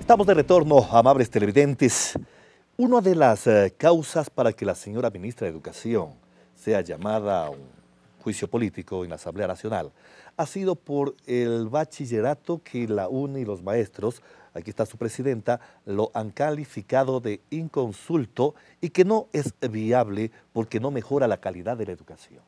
Estamos de retorno, amables televidentes. Una de las causas para que la señora ministra de Educación sea llamada a un juicio político en la Asamblea Nacional ha sido por el bachillerato que la UNE y los maestros, aquí está su presidenta, lo han calificado de inconsulto y que no es viable porque no mejora la calidad de la educación.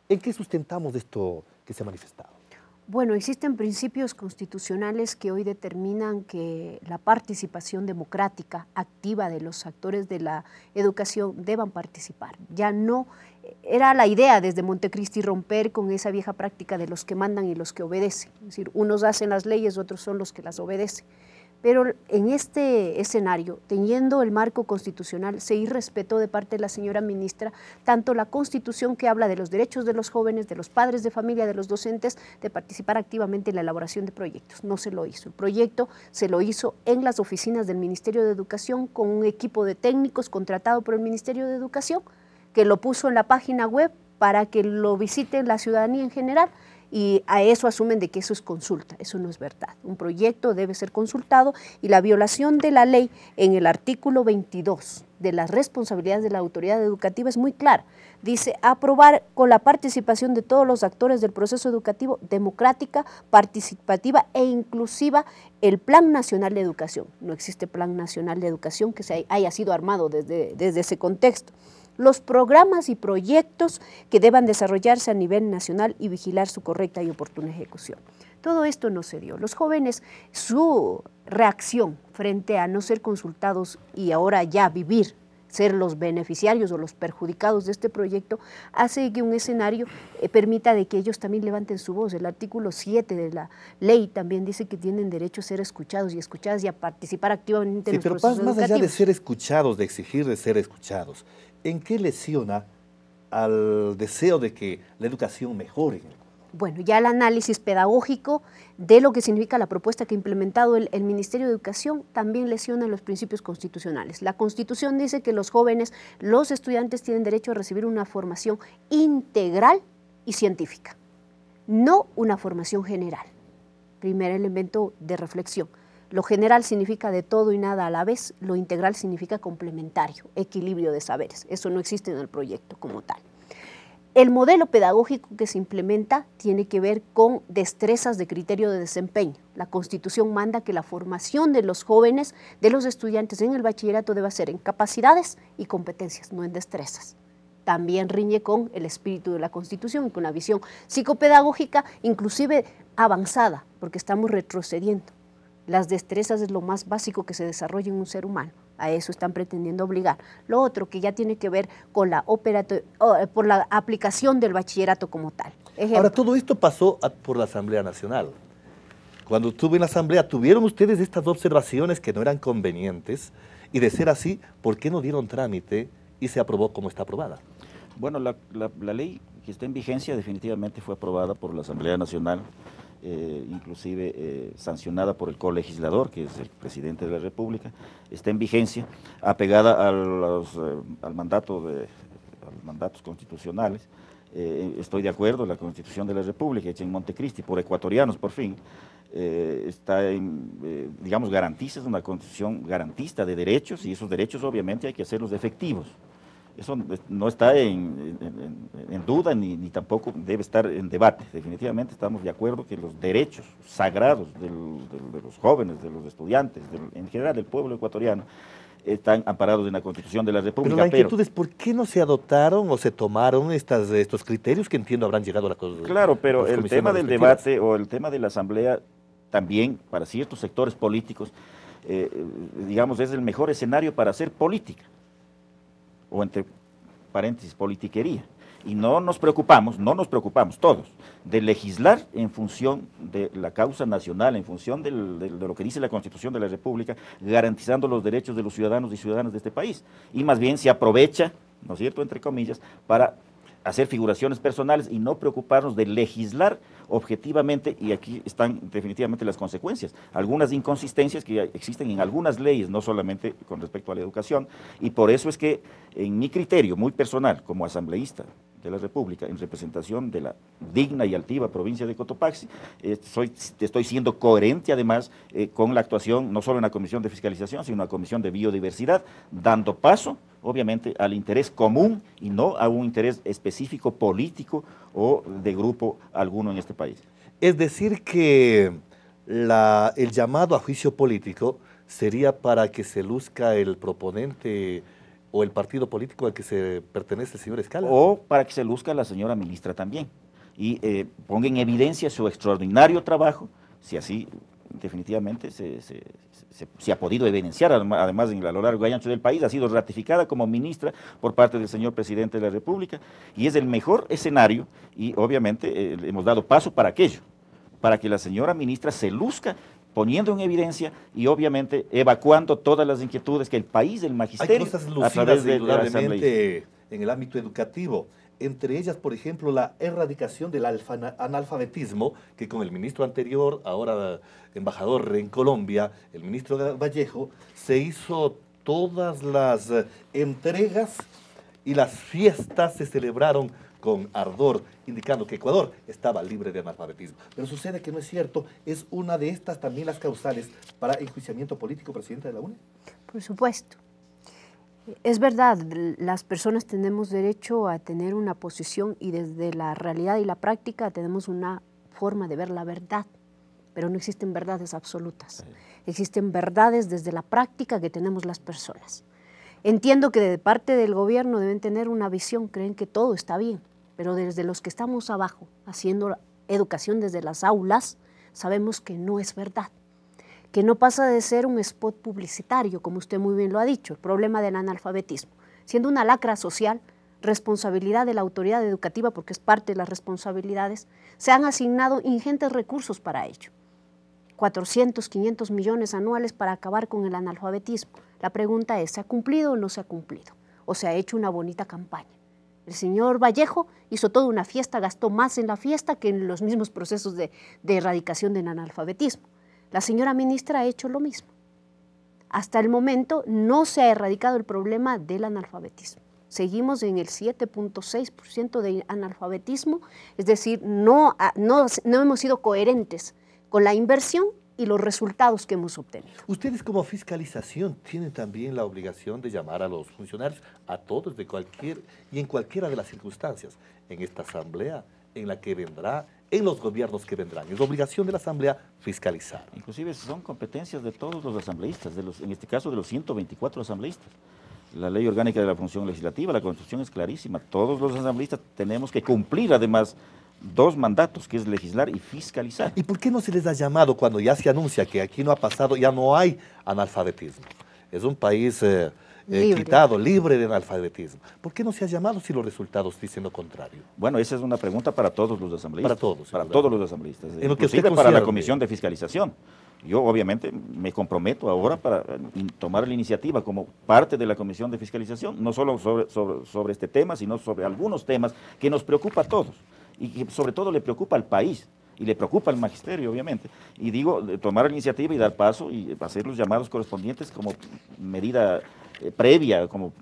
¿En qué sustentamos esto que se ha manifestado? Bueno, existen principios constitucionales que hoy determinan que la participación democrática activa de los actores de la educación deban participar. Ya no era la idea desde Montecristi romper con esa vieja práctica de los que mandan y los que obedecen. Es decir, unos hacen las leyes, otros son los que las obedecen. Pero en este escenario, teniendo el marco constitucional, se irrespetó de parte de la señora ministra tanto la Constitución que habla de los derechos de los jóvenes, de los padres de familia, de los docentes, de participar activamente en la elaboración de proyectos. No se lo hizo. El proyecto se lo hizo en las oficinas del Ministerio de Educación con un equipo de técnicos contratado por el Ministerio de Educación que lo puso en la página web para que lo visite la ciudadanía en general. Y a eso asumen de que eso es consulta. Eso no es verdad. Un proyecto debe ser consultado y la violación de la ley en el artículo 22 de las responsabilidades de la autoridad educativa es muy clara. Dice, aprobar con la participación de todos los actores del proceso educativo, democrática, participativa e inclusiva, el Plan Nacional de Educación. No existe Plan Nacional de Educación que haya sido armado desde ese contexto. Los programas y proyectos que deban desarrollarse a nivel nacional y vigilar su correcta y oportuna ejecución. Todo esto no se dio. Los jóvenes, su reacción frente a no ser consultados y ahora ya vivir, ser los beneficiarios o los perjudicados de este proyecto, hace que un escenario permita de que ellos también levanten su voz. El artículo 7 de la ley también dice que tienen derecho a ser escuchados y escuchadas y a participar activamente en los procesos educativos. Pero más allá de ser escuchados, de exigir de ser escuchados, ¿en qué lesiona al deseo de que la educación mejore? Bueno, ya el análisis pedagógico de lo que significa la propuesta que ha implementado el Ministerio de Educación también lesiona los principios constitucionales. La Constitución dice que los jóvenes, los estudiantes tienen derecho a recibir una formación integral y científica, no una formación general. Primer elemento de reflexión. Lo general significa de todo y nada a la vez, lo integral significa complementario, equilibrio de saberes. Eso no existe en el proyecto como tal. El modelo pedagógico que se implementa tiene que ver con destrezas de criterio de desempeño. La Constitución manda que la formación de los jóvenes, de los estudiantes en el bachillerato deba ser en capacidades y competencias, no en destrezas. También riñe con el espíritu de la Constitución y con la visión psicopedagógica, inclusive avanzada, porque estamos retrocediendo. Las destrezas es lo más básico que se desarrolla en un ser humano. A eso están pretendiendo obligar. Lo otro que ya tiene que ver con la por la aplicación del bachillerato como tal. Ejemplo. Ahora, todo esto pasó por la Asamblea Nacional. Cuando estuve en la Asamblea, ¿tuvieron ustedes estas observaciones que no eran convenientes? Y de ser así, ¿por qué no dieron trámite y se aprobó como está aprobada? Bueno, la ley que está en vigencia definitivamente fue aprobada por la Asamblea Nacional, inclusive sancionada por el colegislador, que es el presidente de la República, está en vigencia, apegada a los mandatos constitucionales. Estoy de acuerdo, la Constitución de la República, hecha en Montecristi, por ecuatorianos, por fin, está, digamos, garantiza, es una Constitución garantista de derechos, y esos derechos obviamente hay que hacerlos efectivos. Eso no está en duda ni tampoco debe estar en debate. Definitivamente estamos de acuerdo que los derechos sagrados de los jóvenes, de los estudiantes, en general del pueblo ecuatoriano, están amparados en la Constitución de la República. Pero la inquietud es ¿por qué no se adoptaron o se tomaron estos criterios que entiendo habrán llegado a la Constitución? Claro, pero el tema del debate o el tema de la Asamblea también para ciertos sectores políticos, digamos, es el mejor escenario para hacer política, o entre paréntesis, politiquería. Y no nos preocupamos todos, de legislar en función de la causa nacional, en función de lo que dice la Constitución de la República, garantizando los derechos de los ciudadanos y ciudadanas de este país. Y más bien se aprovecha, ¿no es cierto?, entre comillas, para hacer figuraciones personales y no preocuparnos de legislar objetivamente, y aquí están definitivamente las consecuencias. Algunas inconsistencias que existen en algunas leyes, no solamente con respecto a la educación, y por eso es que, en mi criterio muy personal, como asambleísta de la República, en representación de la digna y altiva provincia de Cotopaxi, estoy siendo coherente además con la actuación no solo en la Comisión de Fiscalización, sino en la Comisión de Biodiversidad, dando paso, obviamente, al interés común y no a un interés específico político o de grupo alguno en este país. Es decir que el llamado a juicio político sería para que se luzca el proponente o el partido político al que se pertenece el señor Escala. O para que se luzca la señora ministra también y ponga en evidencia su extraordinario trabajo, si así definitivamente se ha podido evidenciar, además a lo largo y ancho del país, ha sido ratificada como ministra por parte del señor presidente de la República y es el mejor escenario y obviamente hemos dado paso para aquello, para que la señora ministra se luzca poniendo en evidencia y obviamente evacuando todas las inquietudes que el país, el magisterio, hay cosas lucidas indudablemente en el ámbito educativo, entre ellas, por ejemplo, la erradicación del analfabetismo, que con el ministro anterior, ahora embajador en Colombia, el ministro Vallejo, se hizo todas las entregas y las fiestas se celebraron con ardor, indicando que Ecuador estaba libre de analfabetismo. Pero sucede que no es cierto, ¿es una de estas también las causales para enjuiciamiento político, presidenta de la UNE? Por supuesto. Es verdad, las personas tenemos derecho a tener una posición y desde la realidad y la práctica tenemos una forma de ver la verdad, pero no existen verdades absolutas. Existen verdades desde la práctica que tenemos las personas. Entiendo que de parte del gobierno deben tener una visión, creen que todo está bien, pero desde los que estamos abajo, haciendo educación desde las aulas, sabemos que no es verdad, que no pasa de ser un spot publicitario, como usted muy bien lo ha dicho, el problema del analfabetismo, siendo una lacra social, responsabilidad de la autoridad educativa, porque es parte de las responsabilidades, se han asignado ingentes recursos para ello. 400, 500 millones anuales para acabar con el analfabetismo. La pregunta es, ¿se ha cumplido o no se ha cumplido? ¿O se ha hecho una bonita campaña? El señor Vallejo hizo toda una fiesta, gastó más en la fiesta que en los mismos procesos de erradicación del analfabetismo. La señora ministra ha hecho lo mismo. Hasta el momento no se ha erradicado el problema del analfabetismo. Seguimos en el 7.6% de analfabetismo, es decir, no hemos sido coherentes con la inversión y los resultados que hemos obtenido. Ustedes como fiscalización tienen también la obligación de llamar a los funcionarios, a todos en cualquiera de las circunstancias, en esta asamblea, en la que vendrá, en los gobiernos que vendrán. Es obligación de la asamblea fiscalizar. Inclusive son competencias de todos los asambleístas, en este caso de los 124 asambleístas. La ley orgánica de la función legislativa, la Constitución es clarísima, todos los asambleístas tenemos que cumplir además 2 mandatos, que es legislar y fiscalizar. ¿Y por qué no se les ha llamado cuando ya se anuncia que aquí no ha pasado, ya no hay analfabetismo? Es un país libre de analfabetismo. ¿Por qué no se ha llamado si los resultados dicen lo contrario? Bueno, esa es una pregunta para todos los asambleístas. Para todos los asambleístas. En lo que inclusive para la Comisión de Fiscalización. Yo obviamente me comprometo ahora para tomar la iniciativa como parte de la Comisión de Fiscalización, no solo sobre este tema, sino sobre algunos temas que nos preocupa a todos y que sobre todo le preocupa al país y le preocupa al magisterio, obviamente. Y digo, tomar la iniciativa y dar paso y hacer los llamados correspondientes como medida previa, como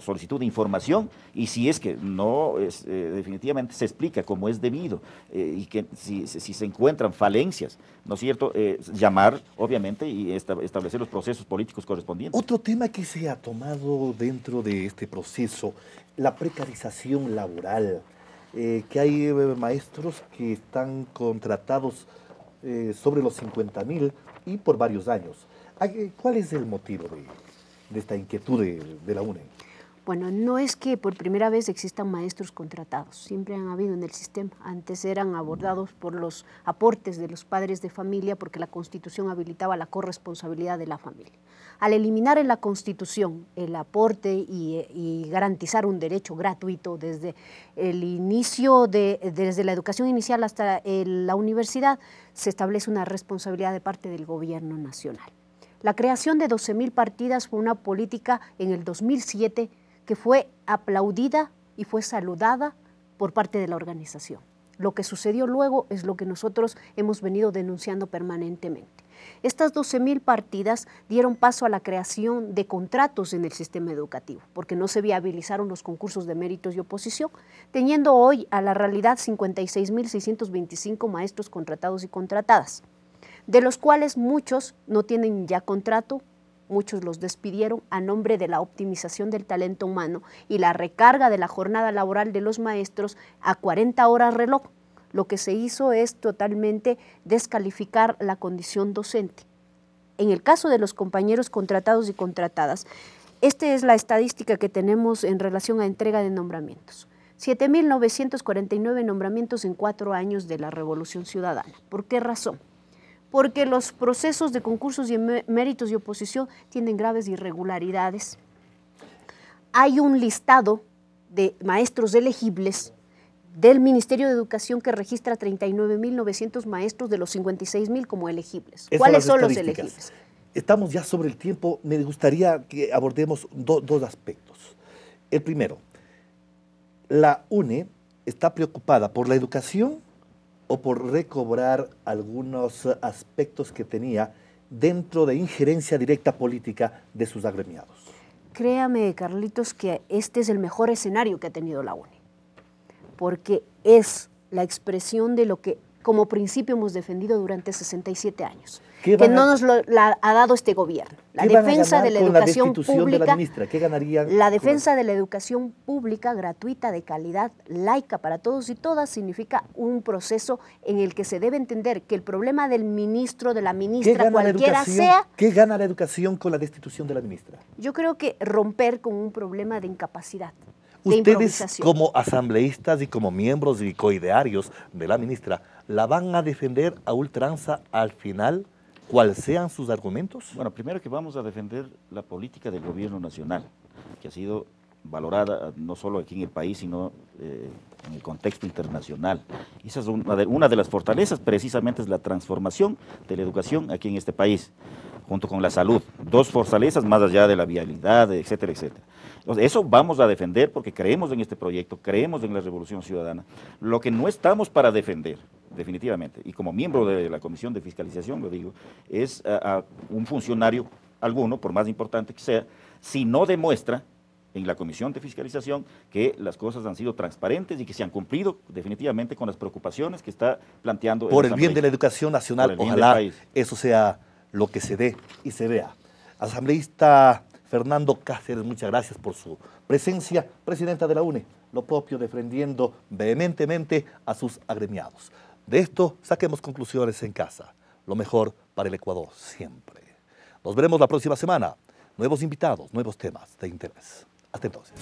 solicitud de información, y si es que no definitivamente se explica como es debido y que si se encuentran falencias, ¿no es cierto?, llamar, obviamente, y establecer los procesos políticos correspondientes. Otro tema que se ha tomado dentro de este proceso, la precarización laboral, que hay maestros que están contratados sobre los 50.000 y por varios años. ¿Cuál es el motivo de esta inquietud de la UNE? Bueno, no es que por primera vez existan maestros contratados, siempre han habido en el sistema. Antes eran abordados por los aportes de los padres de familia porque la Constitución habilitaba la corresponsabilidad de la familia. Al eliminar en la Constitución el aporte y garantizar un derecho gratuito desde el inicio, desde la educación inicial hasta la universidad, se establece una responsabilidad de parte del gobierno nacional. La creación de 12.000 partidas fue una política en el 2007 que fue aplaudida y fue saludada por parte de la organización. Lo que sucedió luego es lo que nosotros hemos venido denunciando permanentemente. Estas 12.000 partidas dieron paso a la creación de contratos en el sistema educativo, porque no se viabilizaron los concursos de méritos y oposición, teniendo hoy a la realidad 56.625 maestros contratados y contratadas, de los cuales muchos no tienen ya contrato, muchos los despidieron a nombre de la optimización del talento humano y la recarga de la jornada laboral de los maestros a 40 horas reloj. Lo que se hizo es totalmente descalificar la condición docente. En el caso de los compañeros contratados y contratadas, esta es la estadística que tenemos en relación a entrega de nombramientos. 7.949 nombramientos en 4 años de la Revolución Ciudadana. ¿Por qué razón? Porque los procesos de concursos y méritos y oposición tienen graves irregularidades. Hay un listado de maestros elegibles del Ministerio de Educación que registra 39.900 maestros de los 56.000 como elegibles. ¿Cuáles son los elegibles? Estamos ya sobre el tiempo. Me gustaría que abordemos dos aspectos. El primero, la UNE está preocupada por la educación o por recobrar algunos aspectos que tenía dentro de injerencia directa política de sus agremiados. Créame, Carlitos, que este es el mejor escenario que ha tenido la UNE, porque es la expresión de lo que como principio hemos defendido durante 67 años, que no nos lo ha dado este gobierno. La defensa de la educación pública, la defensa de la educación pública, gratuita, de calidad, laica para todos y todas, significa un proceso en el que se debe entender que el problema del ministro, de la ministra, cualquiera sea... ¿Qué gana la educación con la destitución de la ministra? Yo creo que romper con un problema de incapacidad. Ustedes, como asambleístas y como miembros y coidearios de la ministra, ¿la van a defender a ultranza al final, cuáles sean sus argumentos? Bueno, primero que vamos a defender la política del gobierno nacional, que ha sido valorada no solo aquí en el país, sino en el contexto internacional. Esa es una de las fortalezas, precisamente es la transformación de la educación aquí en este país, junto con la salud. 2 fortalezas más allá de la vialidad, etcétera, etcétera. Entonces, eso vamos a defender porque creemos en este proyecto, creemos en la Revolución Ciudadana. Lo que no estamos para defender, definitivamente, y como miembro de la Comisión de Fiscalización, lo digo, es a un funcionario alguno, por más importante que sea, si no demuestra en la Comisión de Fiscalización que las cosas han sido transparentes y que se han cumplido definitivamente con las preocupaciones que está planteando. Por el bien de la educación nacional, ojalá eso sea lo que se dé y se vea. Asambleísta Fernando Cáceres, muchas gracias por su presencia. Presidenta de la UNE, lo propio, defendiendo vehementemente a sus agremiados. De esto saquemos conclusiones en casa. Lo mejor para el Ecuador siempre. Nos veremos la próxima semana. Nuevos invitados, nuevos temas de interés. Hasta entonces.